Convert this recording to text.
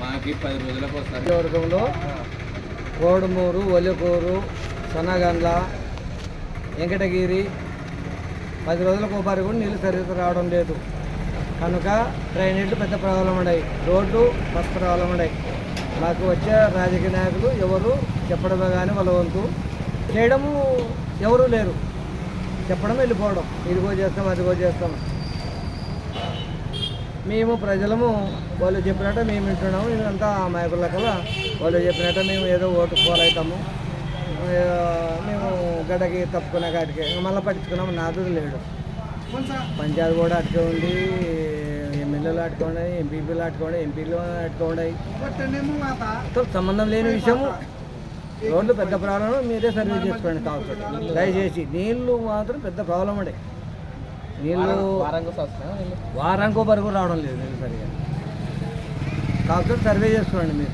మాకి 10 రోజులకు వస్తారు. వర్గంలో కోడుమూరు, ఒలికూరు, సొనగండ్ల, వెంకటగిరి 10 రోజులకు ఒకసారి కూడా నీళ్ళు సరిగ్గా రావడం లేదు. కనుక డ్రైనేజీలు పెద్ద ప్రాబ్లం ఉన్నాయి, రోడ్డు ఫస్ట్ ప్రాబ్లం ఉన్నాయి. మాకు వచ్చే రాజకీయ నాయకులు ఎవరు చెప్పడమే కానీ వాళ్ళ వంతు చేయడము ఎవరూ లేరు. చెప్పడం వెళ్ళిపోవడం, ఇదిగో చేస్తాం అదిగో చేస్తాం. మేము ప్రజలము వాళ్ళు చెప్పినట్టు మేము వింటున్నాము. ఇదంతా అమాయకుల లెక్కల వాళ్ళు చెప్పినట్టు మేము ఏదో ఓటు పోలవుతాము. మేము గడ్డకి తప్పుకునే కాటికి మళ్ళీ పట్టించుకున్నాము. నాదుడు లేడు. పంచాయతీ కూడా అటుకే ఉంది, ఎమ్మెల్యేలు అటుకోండి, ఎంపీపీలు అటుకోండి, ఎంపీలు అటుకోండి. సంబంధం లేని విషయము. రోడ్లు పెద్ద ప్రాబ్లం, మీరే సర్వీస్ చేసుకోండి కావచ్చు. దయచేసి నీళ్ళు మాత్రం పెద్ద ప్రాబ్లం అండి. నీళ్ళు వారానికి వరకు రావడం లేదు నీళ్ళు సరిగా. కాకపోతే సర్వే చేసుకోండి మీరు.